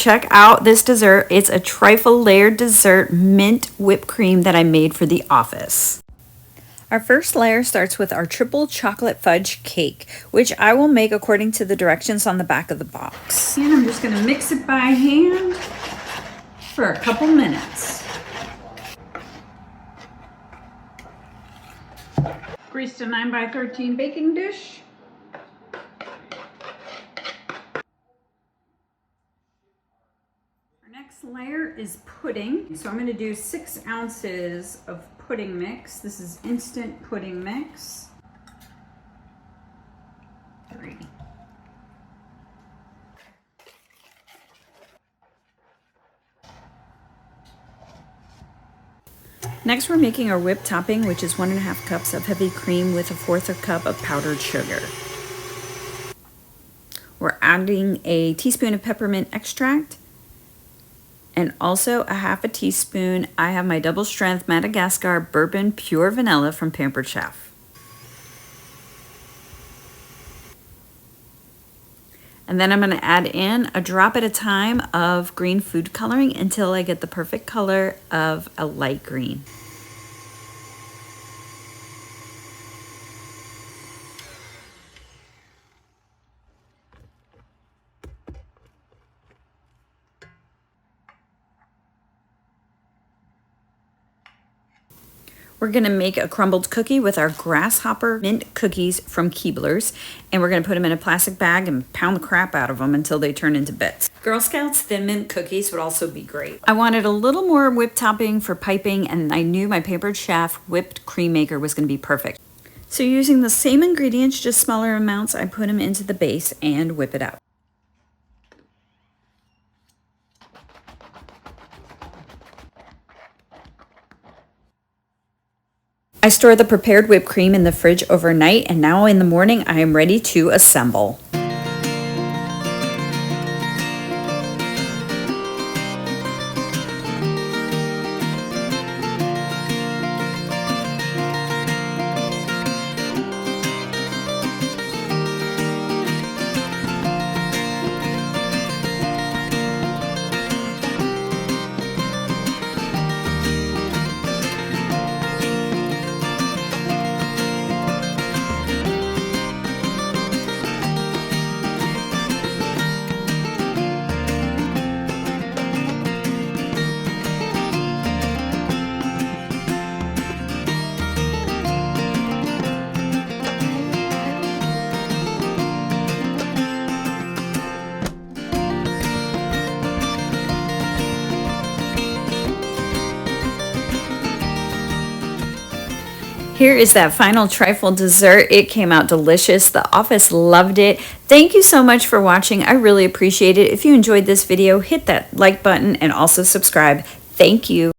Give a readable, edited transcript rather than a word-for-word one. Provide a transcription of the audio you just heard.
Check out this dessert. It's a trifle layered dessert mint whipped cream that I made for the office. Our first layer starts with our triple chocolate fudge cake, which I will make according to the directions on the back of the box. And I'm just going to mix it by hand for a couple minutes. Greased a 9x13 baking dish. Next layer is pudding. So I'm going to do 6 ounces of pudding mix. This is instant pudding mix. 3. Next we're making our whipped topping, which is 1.5 cups of heavy cream with 1/4 cup of powdered sugar. We're adding a teaspoon of peppermint extract, and also a 1/2 teaspoon, I have my double strength Madagascar bourbon pure vanilla from Pampered Chef. And then I'm going to add in a drop at a time of green food coloring until I get the perfect color of a light green. We're going to make a crumbled cookie with our grasshopper mint cookies from Keebler's, and we're going to put them in a plastic bag and pound the crap out of them until they turn into bits. Girl Scouts Thin Mint cookies would also be great. I wanted a little more whipped topping for piping, and I knew my Pampered Chef whipped cream maker was going to be perfect. So using the same ingredients, just smaller amounts, I put them into the base and whip it out. I store the prepared whipped cream in the fridge overnight, and now in the morning I am ready to assemble. Here is that final trifle dessert. It came out delicious. The office loved it. Thank you so much for watching. I really appreciate it. If you enjoyed this video, hit that like button and also subscribe. Thank you.